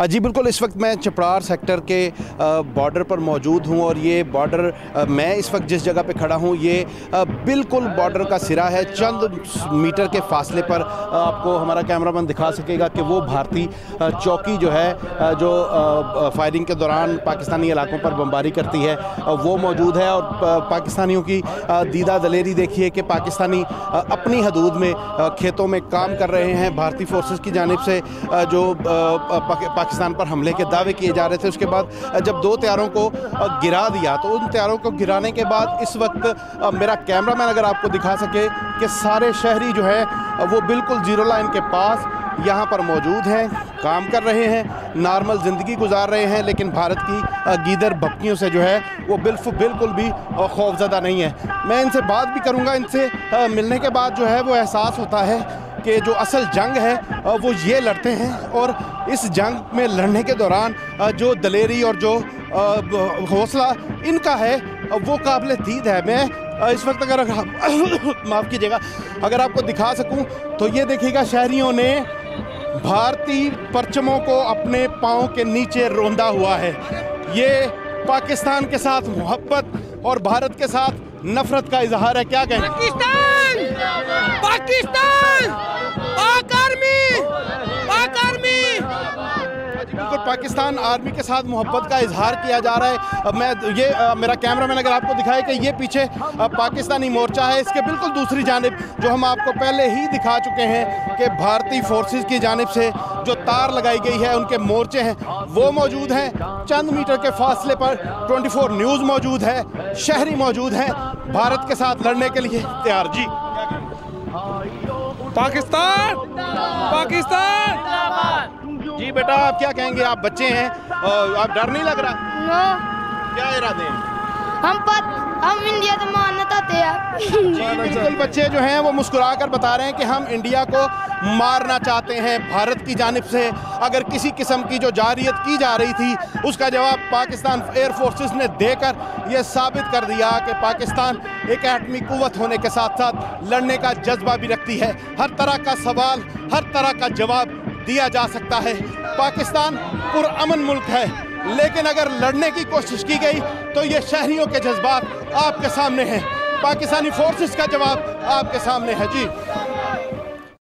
जी बिल्कुल, इस वक्त मैं चपड़ार सेक्टर के बॉर्डर पर मौजूद हूं और ये बॉर्डर मैं इस वक्त जिस जगह पे खड़ा हूं ये बिल्कुल बॉर्डर का सिरा है। चंद मीटर के फासले पर आपको हमारा कैमरामैन दिखा सकेगा कि वो भारतीय चौकी जो है जो फायरिंग के दौरान पाकिस्तानी इलाकों पर बमबारी करती है वो मौजूद है। और पाकिस्तानियों की दीदा दलेरी देखिए कि पाकिस्तानी अपनी हदूद में खेतों में काम कर रहे हैं। भारतीय फोर्सेस की जानिब से जो पाकिस्तान पर हमले के दावे किए जा रहे थे, उसके बाद जब 2 तैयारों को गिरा दिया तो उन तैयारों को गिराने के बाद इस वक्त मेरा कैमरामैन अगर आपको दिखा सके कि सारे शहरी जो है वो बिल्कुल जीरो लाइन के पास यहाँ पर मौजूद हैं, काम कर रहे हैं, नॉर्मल ज़िंदगी गुजार रहे हैं। लेकिन भारत की गीदर भपकियों से जो है वो बिल्कुल भी खौफज़दा नहीं है। मैं इनसे बात भी करूँगा, इनसे मिलने के बाद जो है वो एहसास होता है कि जो असल जंग है वो ये लड़ते हैं और इस जंग में लड़ने के दौरान जो दलेरी और जो हौसला इनका है वो काबिल दीद है। मैं इस वक्त अगर माफ़ कीजिएगा, अगर आपको दिखा सकूं तो ये देखिएगा शहरियों ने भारतीय परचमों को अपने पाँव के नीचे रौंदा हुआ है। ये पाकिस्तान के साथ मोहब्बत और भारत के साथ नफरत का इजहार है। क्या कहें? पाकिस्तान पाक आर्मी बिल्कुल पाकिस्तान आर्मी के साथ मोहब्बत का इजहार किया जा रहा है। मैं ये मेरा कैमरामैन अगर आपको दिखाए कि ये पीछे पाकिस्तानी मोर्चा है, इसके बिल्कुल दूसरी जानिब जो हम आपको पहले ही दिखा चुके हैं कि भारतीय फोर्सेस की जानिब से जो तार लगाई गई है उनके मोर्चे हैं वो मौजूद हैं। चंद मीटर के फासले पर 24 न्यूज़ मौजूद है, शहरी मौजूद हैं भारत के साथ लड़ने के लिए तैयार। जी पाकिस्तान जी बेटा, आप क्या कहेंगे? आप बच्चे हैं, आप डर नहीं लग रहा? क्या इरादे हैं? हम इंडिया तो मानना चाहते हैं। जी बिल्कुल, बच्चे जो हैं वो मुस्कुरा कर बता रहे हैं कि हम इंडिया को मारना चाहते हैं। भारत की जानिब से अगर किसी किस्म की जो जारियत की जा रही थी उसका जवाब पाकिस्तान एयर फोर्सेस ने देकर ये साबित कर दिया कि पाकिस्तान एक एटमी कुव्वत होने के साथ साथ लड़ने का जज्बा भी रखती है। हर तरह का सवाल, हर तरह का जवाब दिया जा सकता है। पाकिस्तान पुरअमन मुल्क है, लेकिन अगर लड़ने की कोशिश की गई तो ये शहरियों के जज्बात आपके सामने हैं, पाकिस्तानी फोर्सेस का जवाब आपके सामने है। जी